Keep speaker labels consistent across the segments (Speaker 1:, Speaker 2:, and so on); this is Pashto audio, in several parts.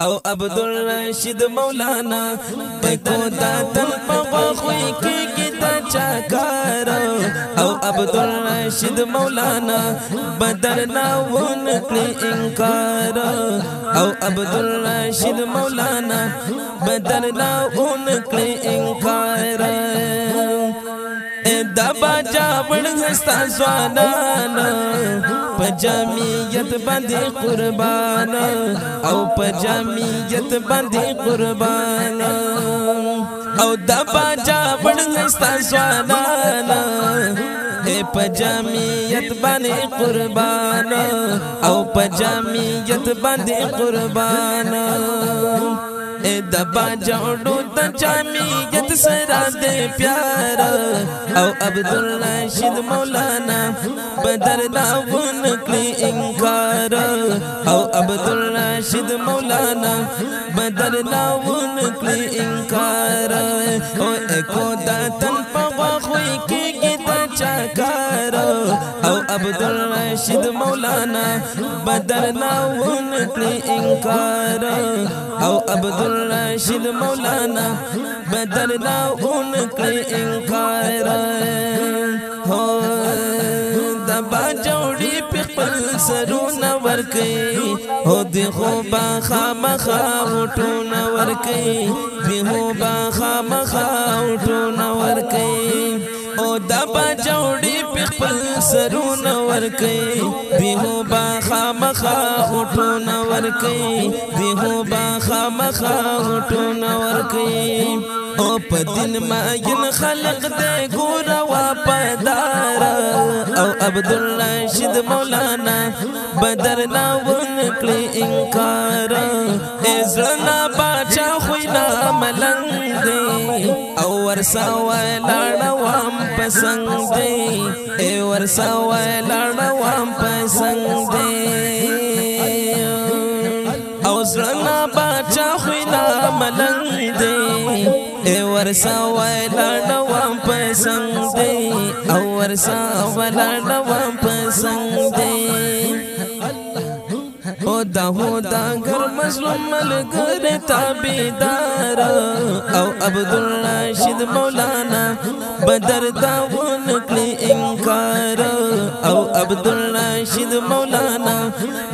Speaker 1: او عبدالرشید مولانا بکو داتن پغوخوی کی گیتا چاکار او عبدالرشید مولانا بدر ناون کلی انکار او عبدالرشید مولانا بدر ناون کلی انکار دبا جاوڑ ہستا سوانانا پجامیت باندی قربان او پجامیت باندی قربان او دبا جاوڑ ہستا سوانانا پجامیت باندی قربان او پجامیت باندی قربان دبا جوڑو تا جامیت سرا دے پیار او عبدالرشید مولانا بدر ناون کلی انکار او عبدالرشید مولانا بدر ناون کلی انکار او ایکو داتن پغوخوی کی گیتا چاکار او عبدالرشید مولانا بدر ناون کلی انکار او عبدالرشید مولانا بدر ناون کلی انکار ہو دبا جوڑی پی خپل سرون ورکی ہو دی خوبا خامخا غٹون ورکی دی خوبا خامخا غٹون ورکی او دبا جوڑی پی خپل سرون ورکی دی خوبا خامخا غٹون ورکی دی خوبا خامخا غٹون ورکی او پدین ماین خلق دے گورا واپدار او عبدالرشید مولانا بدر ناون کلی انکار ازرنا باچا خوینا ملنگ دے او ورسا ویلانا وام پسنگ دے اے ورسا ویلانا وام پسنگ دے او ازرنا باچا خوینا ملنگ دے اے ورسا ویلانا وام پسنگ دے او ورسا ویلانا وام پسنگ دے ہودا گر مظلوم ملگر تابیدار او عبدالرشید مولانا بدر داون کلی انکار او عبدالرشید مولانا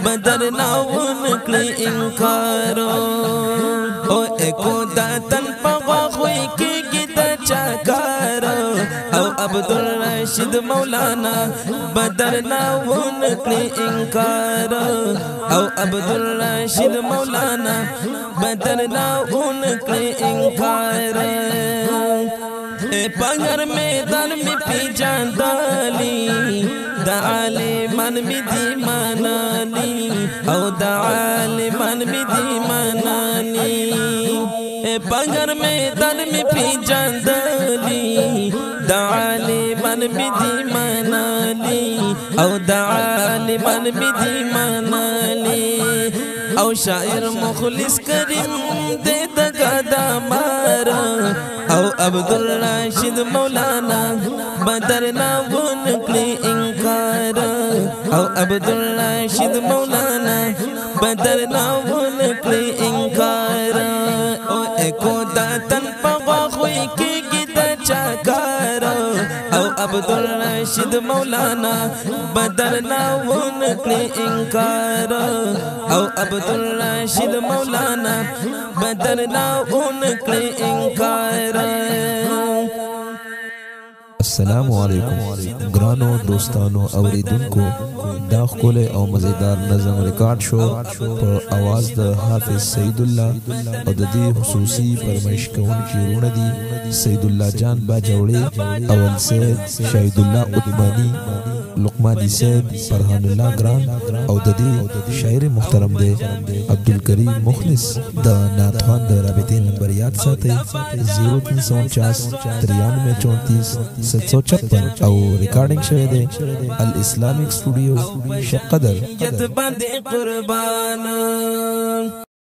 Speaker 1: بدر ناون کلی انکار او ایکو داتن پغوخوی کی گیتا چاکار او عبدالرشید مولانا بدر ناون کلی انکار او عبدالرشید مولانا بدر ناون کلی انکار پنگر میدان میں پی جاندالی دا عالمان میں دی منانی او دا عالمان میں دی منانی پنگر میدان میں پی جاندالی دا عالمان میں دی منانی او دا عالمان میں دی منانی او شاعر مخلص کریم دے دگا دا مارا او عبدالرشید مولانا بدر ناون کلی انکار او عبدالرشید مولانا بدر ناون کلی انکار او ایکو داتن پغوخوی کی گیتا چاکار او عبدالرشید مولانا بدر ناون کلی انکار او عبدالرشید مولانا بدر ناون کلی انکار
Speaker 2: السلام علیکم گرانو دوستانو اوریدونکو دا ښکلی او مزیدار نظم ریکارډ شو په اواز د حافظ سید الله او د دې خصوصي فرمایش کوونکي وروڼه دي سید الله جان باجوړی اول سید شهید الله عثماني لقمانی صاحب فرحان الله ګران او د دې شاعر محترم دی عبدالکریم مخلص د ناتخوان د رابطې نمبر یاد ساتئ 0349 93 756 او ریکارډینګ شوی دی الاسلامیک سټوډیو شق قدر